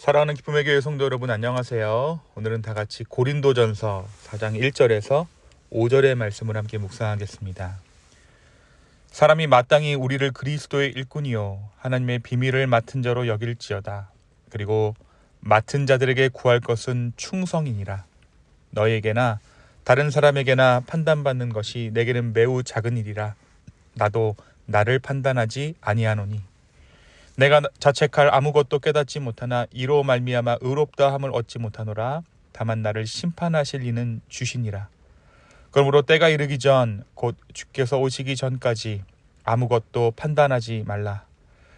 사랑하는 기쁨의 교회 성도 여러분, 안녕하세요. 오늘은 다 같이 고린도전서 4장 1절에서 5절의 말씀을 함께 묵상하겠습니다. 사람이 마땅히 우리를 그리스도의 일꾼이요 하나님의 비밀을 맡은 자로 여길지어다. 그리고 맡은 자들에게 구할 것은 충성이니라. 너에게나 다른 사람에게나 판단받는 것이 내게는 매우 작은 일이라. 나도 나를 판단하지 아니하노니 내가 자책할 아무것도 깨닫지 못하나 이로 말미암아 의롭다 함을 얻지 못하노라. 다만 나를 심판하실 이는 주시니라. 그러므로 때가 이르기 전 곧 주께서 오시기 전까지 아무것도 판단하지 말라.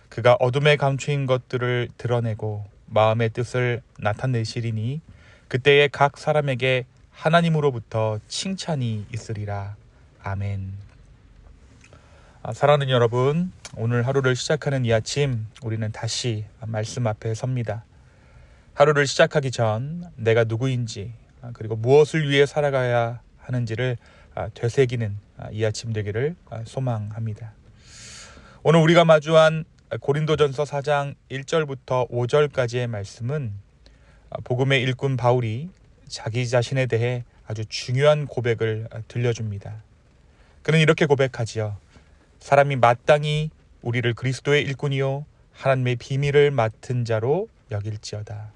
그가 어둠에 감추인 것들을 드러내고 마음의 뜻을 나타내시리니 그때에 각 사람에게 하나님으로부터 칭찬이 있으리라. 아멘. 사랑하는 여러분, 오늘 하루를 시작하는 이 아침 우리는 다시 말씀 앞에 섭니다. 하루를 시작하기 전 내가 누구인지 그리고 무엇을 위해 살아가야 하는지를 되새기는 이 아침 되기를 소망합니다. 오늘 우리가 마주한 고린도전서 4장 1절부터 5절까지의 말씀은 복음의 일꾼 바울이 자기 자신에 대해 아주 중요한 고백을 들려줍니다. 그는 이렇게 고백하지요. 사람이 마땅히 우리를 그리스도의 일꾼이요 하나님의 비밀을 맡은 자로 여길지어다.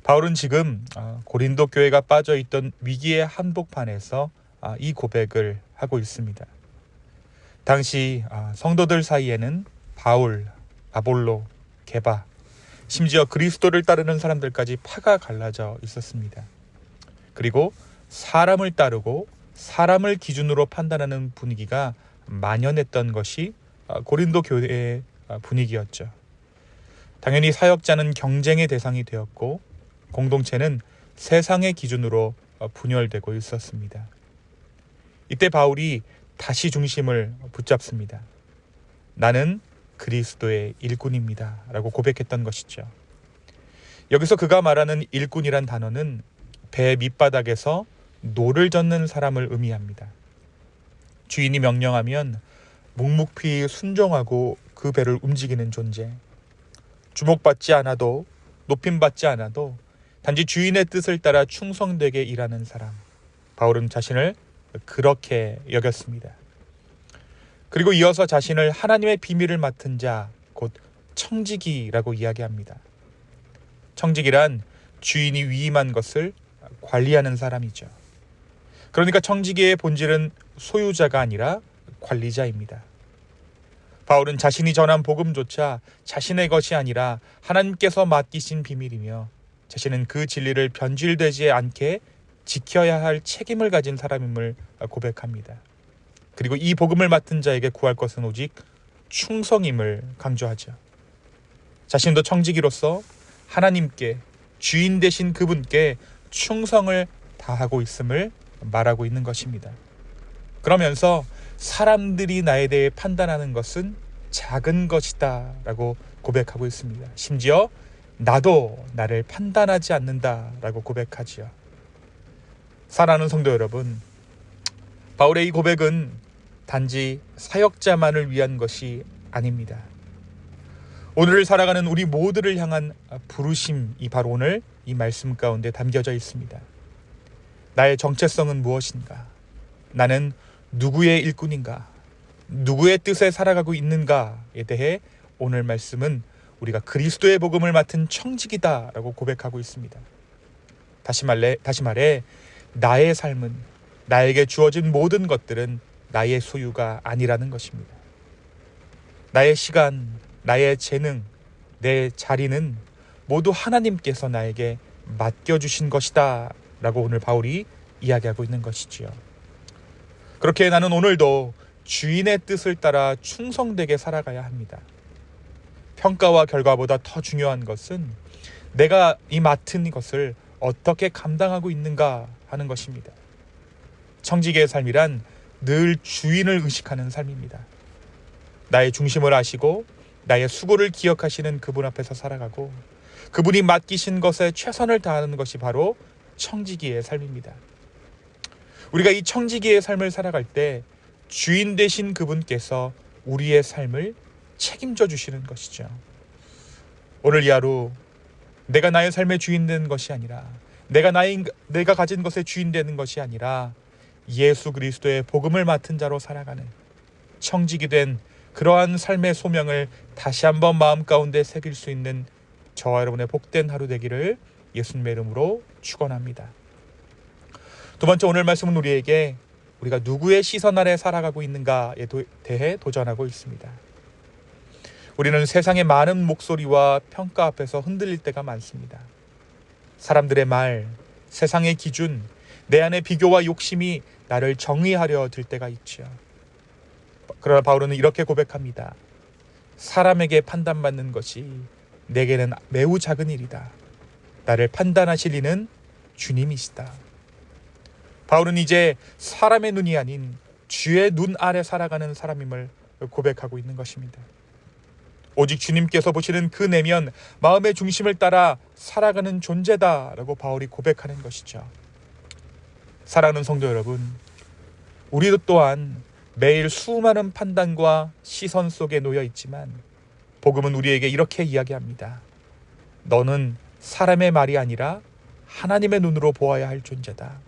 바울은 지금 고린도 교회가 빠져있던 위기의 한복판에서 이 고백을 하고 있습니다. 당시 성도들 사이에는 바울, 아볼로, 게바, 심지어 그리스도를 따르는 사람들까지 파가 갈라져 있었습니다. 그리고 사람을 따르고 사람을 기준으로 판단하는 분위기가 만연했던 것이 고린도 교회의 분위기였죠. 당연히 사역자는 경쟁의 대상이 되었고 공동체는 세상의 기준으로 분열되고 있었습니다. 이때 바울이 다시 중심을 붙잡습니다. 나는 그리스도의 일꾼입니다 라고 고백했던 것이죠. 여기서 그가 말하는 일꾼이란 단어는 배 밑바닥에서 노를 젓는 사람을 의미합니다. 주인이 명령하면 묵묵히 순종하고 그 배를 움직이는 존재. 주목받지 않아도 높임받지 않아도 단지 주인의 뜻을 따라 충성되게 일하는 사람. 바울은 자신을 그렇게 여겼습니다. 그리고 이어서 자신을 하나님의 비밀을 맡은 자, 곧 청지기라고 이야기합니다. 청지기란 주인이 위임한 것을 관리하는 사람이죠. 그러니까 청지기의 본질은 소유자가 아니라 관리자입니다. 바울은 자신이 전한 복음조차 자신의 것이 아니라 하나님께서 맡기신 비밀이며 자신은 그 진리를 변질되지 않게 지켜야 할 책임을 가진 사람임을 고백합니다. 그리고 이 복음을 맡은 자에게 구할 것은 오직 충성임을 강조하죠. 자신도 청지기로서 하나님께 주인 되신 그분께 충성을 다하고 있음을 말하고 있는 것입니다. 그러면서 사람들이 나에 대해 판단하는 것은 작은 것이다 라고 고백하고 있습니다. 심지어 나도 나를 판단하지 않는다 라고 고백하지요. 사랑하는 성도 여러분, 바울의 이 고백은 단지 사역자만을 위한 것이 아닙니다. 오늘을 살아가는 우리 모두를 향한 부르심이 바로 오늘 이 말씀 가운데 담겨져 있습니다. 나의 정체성은 무엇인가? 나는 누구의 일꾼인가? 누구의 뜻에 살아가고 있는가에 대해 오늘 말씀은 우리가 그리스도의 복음을 맡은 청지기다라고 고백하고 있습니다. 다시 말해 나의 삶은, 나에게 주어진 모든 것들은 나의 소유가 아니라는 것입니다. 나의 시간, 나의 재능, 내 자리는 모두 하나님께서 나에게 맡겨주신 것이다 라고 오늘 바울이 이야기하고 있는 것이지요. 그렇게 나는 오늘도 주인의 뜻을 따라 충성되게 살아가야 합니다. 평가와 결과보다 더 중요한 것은 내가 이 맡은 것을 어떻게 감당하고 있는가 하는 것입니다. 청지기의 삶이란 늘 주인을 의식하는 삶입니다. 나의 중심을 아시고 나의 수고를 기억하시는 그분 앞에서 살아가고 그분이 맡기신 것에 최선을 다하는 것이 바로 청지기의 삶입니다. 우리가 이 청지기의 삶을 살아갈 때 주인 되신 그분께서 우리의 삶을 책임져 주시는 것이죠. 오늘 이 하루 내가 나의 삶의 주인 되는 것이 아니라, 내가 가진 것의 주인 되는 것이 아니라 예수 그리스도의 복음을 맡은 자로 살아가는 청직이 된 그러한 삶의 소명을 다시 한번 마음 가운데 새길 수 있는 저와 여러분의 복된 하루 되기를 예수님의 이름으로 축원합니다. 두 번째, 오늘 말씀은 우리에게 우리가 누구의 시선 아래 살아가고 있는가에 대해 도전하고 있습니다. 우리는 세상의 많은 목소리와 평가 앞에서 흔들릴 때가 많습니다. 사람들의 말, 세상의 기준, 내 안의 비교와 욕심이 나를 정의하려 들 때가 있죠. 그러나 바울은 이렇게 고백합니다. 사람에게 판단받는 것이 내게는 매우 작은 일이다. 나를 판단하실 이는 주님이시다. 바울은 이제 사람의 눈이 아닌 주의 눈 아래 살아가는 사람임을 고백하고 있는 것입니다. 오직 주님께서 보시는 그 내면 마음의 중심을 따라 살아가는 존재다라고 바울이 고백하는 것이죠. 사랑하는 성도 여러분, 우리도 또한 매일 수많은 판단과 시선 속에 놓여 있지만 복음은 우리에게 이렇게 이야기합니다. 너는 사람의 말이 아니라 하나님의 눈으로 보아야 할 존재다.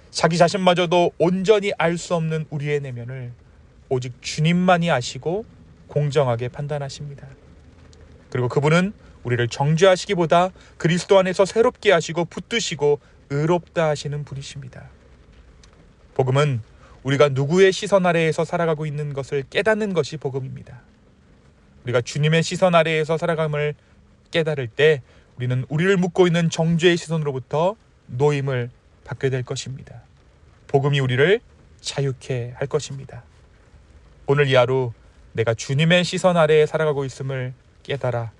자기 자신마저도 온전히 알 수 없는 우리의 내면을 오직 주님만이 아시고 공정하게 판단하십니다. 그리고 그분은 우리를 정죄하시기보다 그리스도 안에서 새롭게 하시고 붙드시고 의롭다 하시는 분이십니다. 복음은 우리가 누구의 시선 아래에서 살아가고 있는 것을 깨닫는 것이 복음입니다. 우리가 주님의 시선 아래에서 살아감을 깨달을 때 우리는 우리를 묶고 있는 정죄의 시선으로부터 노임을 받게 될 것입니다. 복음이 우리를 자유케 할 것입니다. 오늘 이 하루 내가 주님의 시선 아래에 살아가고 있음을 깨달아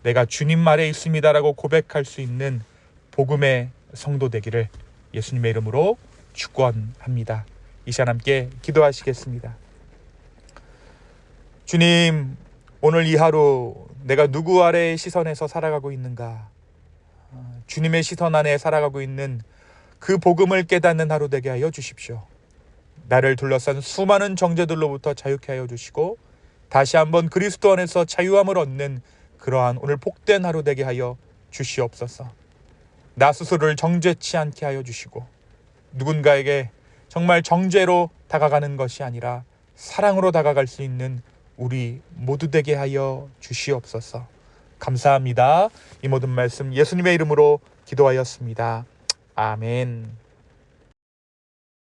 내가 주님 아래에 있습니다라고 고백할 수 있는 복음의 성도 되기를 예수님의 이름으로 축원합니다. 이 시간 함께 기도하시겠습니다. 주님, 오늘 이 하루 내가 누구 아래의 시선에서 살아가고 있는가? 주님의 시선 안에 살아가고 있는 그 복음을 깨닫는 하루 되게 하여 주십시오. 나를 둘러싼 수많은 정죄들로부터 자유케 하여 주시고 다시 한번 그리스도 안에서 자유함을 얻는 그러한 오늘 복된 하루 되게 하여 주시옵소서. 나 스스로를 정죄치 않게 하여 주시고 누군가에게 정말 정죄로 다가가는 것이 아니라 사랑으로 다가갈 수 있는 우리 모두 되게 하여 주시옵소서. 감사합니다. 이 모든 말씀 예수님의 이름으로 기도하였습니다. 아멘.